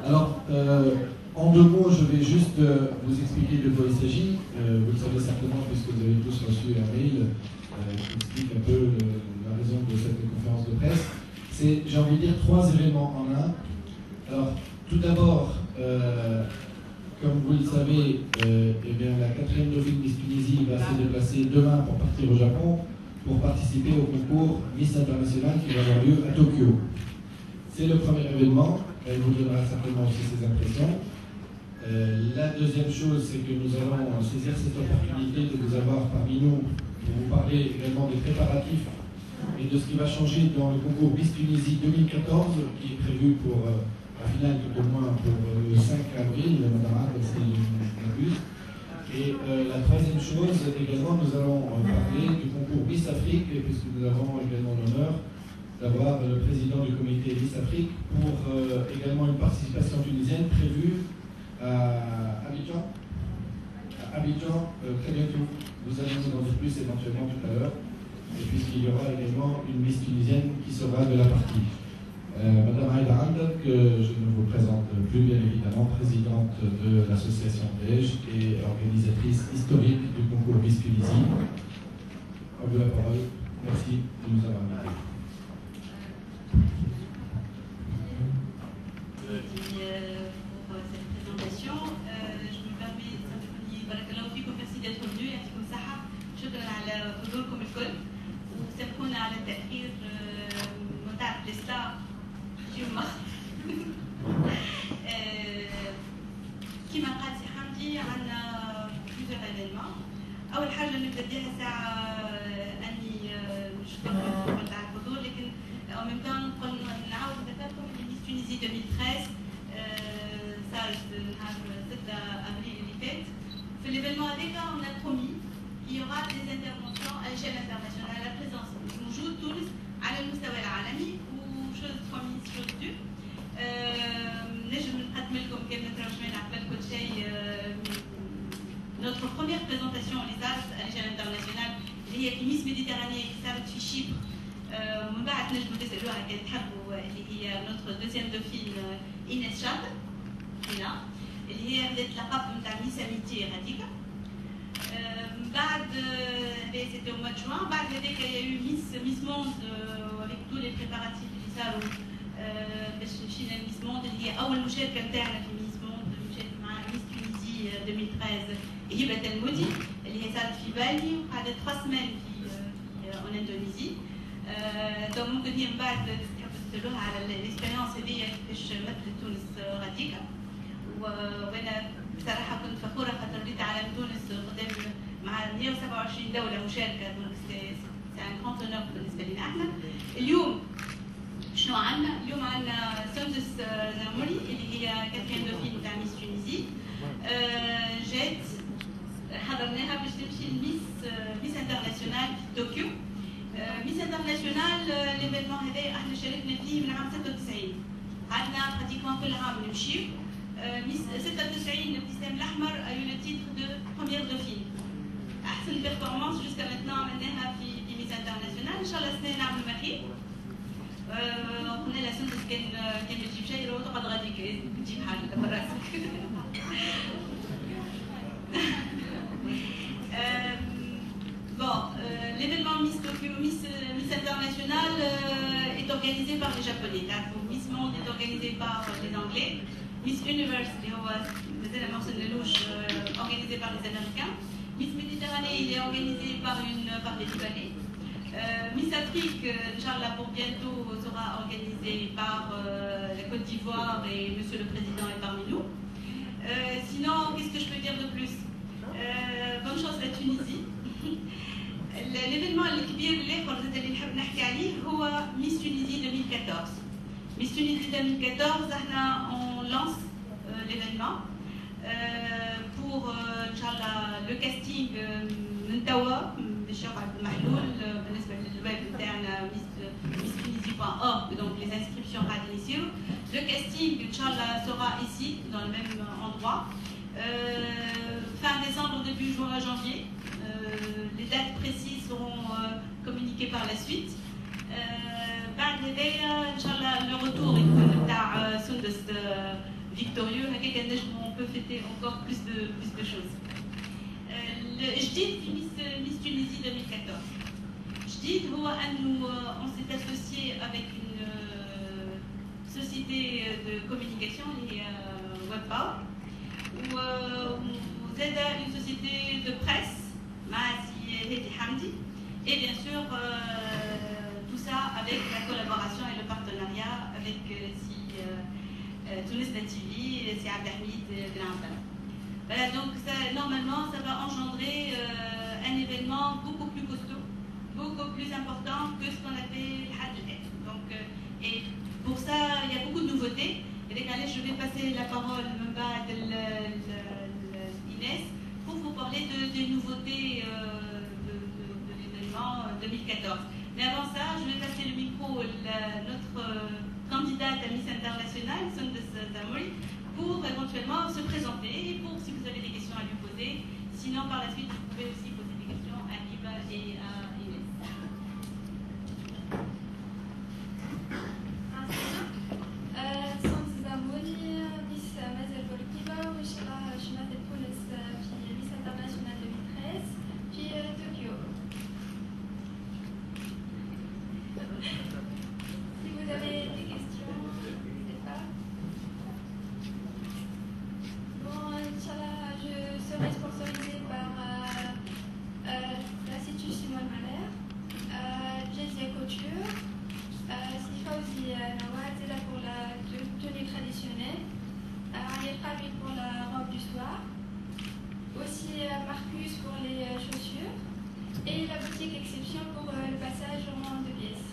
Alors, en deux mots, je vais juste vous expliquer de quoi il s'agit. Vous le savez certainement puisque vous avez tous reçu un mail qui explique un peu la raison de cette conférence de presse. C'est, j'ai envie de dire, trois événements en un. Alors, tout d'abord, comme vous le savez, eh bien, la 4e Dauphine Miss Tunisie va se déplacer demain pour partir au Japon pour participer au concours Miss International qui va avoir lieu à Tokyo. C'est le premier événement, elle vous donnera certainement aussi ses impressions. La deuxième chose, c'est que nous allons saisir cette opportunité de vous avoir parmi nous pour vous parler également des préparatifs et de ce qui va changer dans le concours Miss Tunisie 2014 qui est prévu pour la finale tout au moins pour le 5 avril, Madame Ad, si je m'abuse. Et la troisième chose, également, nous allons parler du concours Miss Afrique, puisque nous avons également l'honneur d'avoir le président du comité Miss Afrique pour également une participation tunisienne prévue à Abidjan. À Abidjan, très bientôt. Vous allez nous en dire plus éventuellement tout à l'heure. Et puisqu'il y aura également une Miss tunisienne qui sera de la partie. Madame Aïda Hamdak, que je ne vous présente plus, bien évidemment, présidente de l'association Dej et organisatrice historique du concours Miss Tunisie. À vous la parole. Merci de nous avoir invités. Pour cette présentation. Je me permets de بارك الله فيكم merci d'être venus يعطيكم الصحة شكرا على حضوركم الكل وسامحونا على التأخير متاع الإصلاح يوم كما قال سي حمدي عندنا plusieurs événements. أول حاجة نبدأ بها الساعة أني نشكركم على الحضور لكن en même temps قلنا نعاود نذكركم Miss Tunisie 2013 صارت نهار 6 أبريل اللي فات. في l'événement هذاك on a promis qu'il y aura des interventions à l'échelle internationale, la présence موجود تونس على المستوى العالمي وشوز promis chose due. نجم نقدم لكم كلمة رجمان قبل كل شيء notre première présentation les arts à l'échelle internationale اللي هي في ميس ميديتيرانية اللي صارت في شيبر ومن بعد نجموا تسألوها كان تحبوا اللي هي notre deuxième dauphine إيناس شاطر هنا اللي هي بدات لقب نتاع ميس اميتي هذيك. بعد c'était au mois de juin. بعد هذاك il y a eu Miss Monde avec tous les préparatifs اللي صاروا باش مشينا لميس موند اللي هي أول مشاركة نتاعنا في ميس موند مشاركة مع ميس تونيزي 2013 هبة المودي اللي هي صارت في بالي وقعدت 3 سemaines في en Indonésie. دونك ممكن هي من بعد تحبوا تسألوها على الاكسبيريونس هذيا كيفاش مثلت تونس غاديكا. وانا بصراحه كنت فخوره خاطر وليت على تونس قدام مع 127 دوله مشاركه دونك سي ان كونت اونور بالنسبه لنا احنا. اليوم شنو عندنا؟ اليوم عندنا سندس زاموري اللي هي 4 دوفين تاع ميس تونيزي جات حضرناها باش تمشي ميس انترناسيونال في طوكيو. ميس انترناسيونال ليفينمون هذا احنا شاركنا فيه من عام 96 عندنا براتيكمون كل عام نمشيو. ميس 96 الابتسام الاحمر a eu le titre de première dauphine. احسن بيرفورمانس جوسكا ماتنون عملناها في ميس انترناسيونال ان شاء الله السنه نعملوا ما خير. قلنا لها سندس كان ما تجيب شيء تقعد غاديك تجيب حاجه براسك. Bon, l'événement Miss Tokyo, Miss International est organisé par les Japonais. Miss Monde est organisé par les Anglais. Miss Universe, organisé par les Américains. Miss Méditerranée, il est organisé par les Libanais. Miss Afrique, Inch'Allah, pour bientôt, sera organisé par la Côte d'Ivoire et Monsieur le Président est parmi nous. Sinon, qu'est-ce que je peux dire de plus? Bonne chance la Tunisie. l'événement الكبير الاخر اللي نحب نحكي عليه هو ميس تونيزي 2014. ميس تونيزي 2014 احنا on lance l'événement pour inchallah le casting من توا باش يقعد محلول بالنسبه للويب نتاعنا misstunisie.org donc les inscriptions قاعدين يصيروا. Le casting inchallah sera ici dans le même endroit fin décembre début juin janvier. Les dates précises seront communiquées par la suite. بعد هذايا ان شاء الله le retour يكون نتاع سندس victorieux, on peut fêter encore plus de choses. الجديد في Miss Tunisie 2014. الجديد هو أنه on s'est associé avec une société de communication اللي هي WebPower وزاد une société de presse مع سي هادي حمدي et bien sûr tout ça avec la collaboration et le partenariat avec Tunis TV et si Abdelhamid Grandan. Voilà, donc ça, normalement ça va engendrer un événement beaucoup plus costaud, beaucoup plus important que ce qu'on a fait donc et pour ça il y a beaucoup de nouveautés. Et je vais passer la parole à Inès pour vous parler des nouveautés de l'événement 2014. Mais avant ça, je vais passer le micro à notre candidate à Miss Internationale, Sundes Zamouri, pour éventuellement se présenter et pour si vous avez des questions à lui poser. Sinon, par la suite, vous pouvez aussi poser des questions à Iba et à Inès. Sundes Zamouri, Miss Mazel Bolkiba, وشمال تونس في Miss International 2013 في طوكيو. Si vous avez des questions, n'hésitez pas. Bon, Inch'Allah, je serai sponsorisée par l'Institut Simone Mahler, Jazia Couture, Sifauzi Nawad, c'est là pour la tenue traditionnelle, Ariel Khabib pour la robe du soir, aussi Marcus pour les chaussures, et la boutique Exception pour le passage en 2 pièces.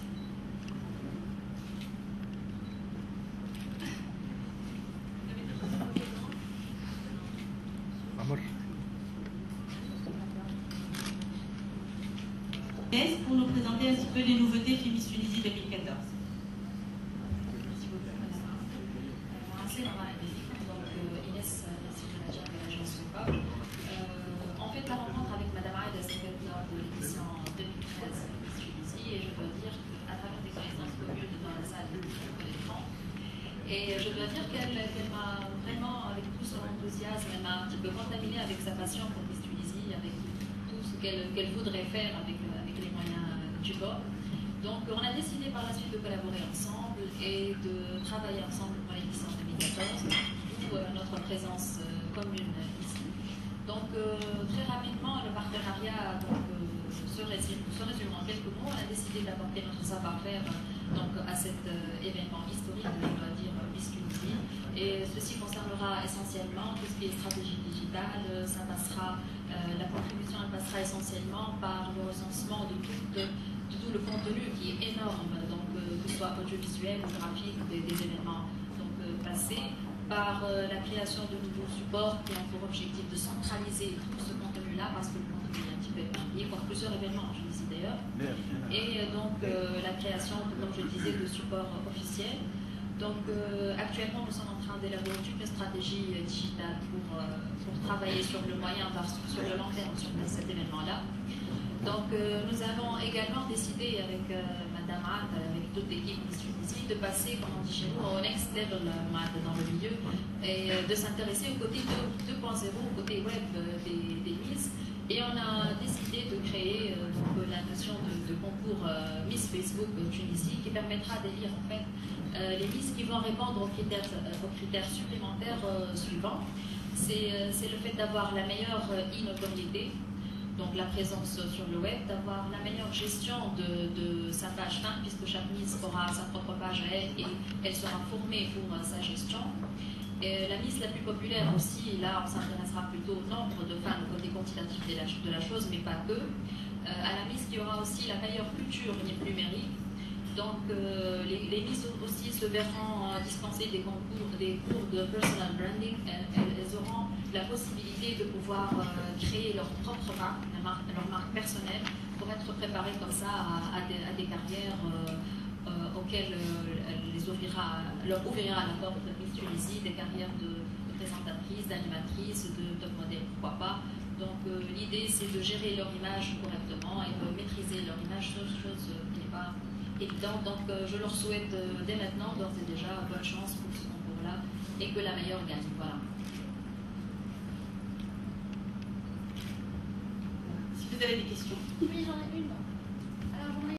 Pour nous présenter un petit peu les nouveautés Miss Tunisie 2014. En fait, la rencontre avec Madame Aïda s'est faite lors de l'édition 2013 Miss Tunisie et je dois dire qu'à travers des connaissances communes dans la salle de l'écran, et je dois dire qu'elle m'a vraiment, avec tout son enthousiasme, elle m'a un petit peu contaminée avec sa passion pour Miss Tunisie, avec tout ce qu'elle voudrait faire avec les moyens du bord. Donc on a décidé par la suite de collaborer ensemble et de travailler ensemble pour l'édition 2014, d'où notre présence commune ici. Donc très rapidement, le partenariat se résume en quelques mots. On a décidé d'apporter notre savoir-faire à cet événement historique, on doit dire Miss Tunisie. Et ceci concernera essentiellement tout ce qui est stratégie digitale. La contribution elle passera essentiellement par le recensement de tout le contenu qui est énorme, donc que ce soit audiovisuel ou graphique des événements passés, par la création de nouveaux supports qui ont pour objectif de centraliser tout ce contenu-là, parce que le contenu est un petit peu éparpillé, pour plusieurs événements, je le dis d'ailleurs, et donc la création, comme je le disais, de supports officiels. Donc actuellement, nous sommes en train d'élaborer toute une stratégie digitale pour travailler sur le moyen, sur le long terme sur cet événement-là. Donc nous avons également décidé avec Madame Aad, avec toute l'équipe Miss Tunisie, de passer, comme on dit chez nous, au next level dans le milieu et de s'intéresser au côté 2.0, au côté web des Miss. Et on a décidé de créer la notion de concours Miss Facebook Tunisie qui permettra d'élire en fait les Miss qui vont répondre aux critères supplémentaires suivants. C'est le fait d'avoir la meilleure e-notoriété, donc la présence sur le web, d'avoir la meilleure gestion de sa page fin, puisque chaque Miss aura sa propre page à elle et elle sera formée pour sa gestion. Et la Miss la plus populaire aussi, là on s'intéressera plutôt au nombre de fans, au côté quantitatif de la chose, mais pas que. À la Miss qui aura aussi la meilleure culture numérique. Donc les Miss aussi se verront dispenser des cours de personal branding. Elles auront la possibilité de pouvoir créer leur propre marque, leur marque personnelle, pour être préparées comme ça à des carrières auxquelles leur ouvrira la porte de Miss Tunisie, des carrières de présentatrices, d'animatrices, de top modèles, pourquoi pas. Donc l'idée c'est de gérer leur image correctement et de maîtriser leur image, chose qui n'est pas évidente. Donc je leur souhaite dès maintenant, d'ores et déjà, bonne chance pour ce concours-là et que la meilleure gagne. Voilà. Si vous avez des questions. Oui, j'en ai une. Alors,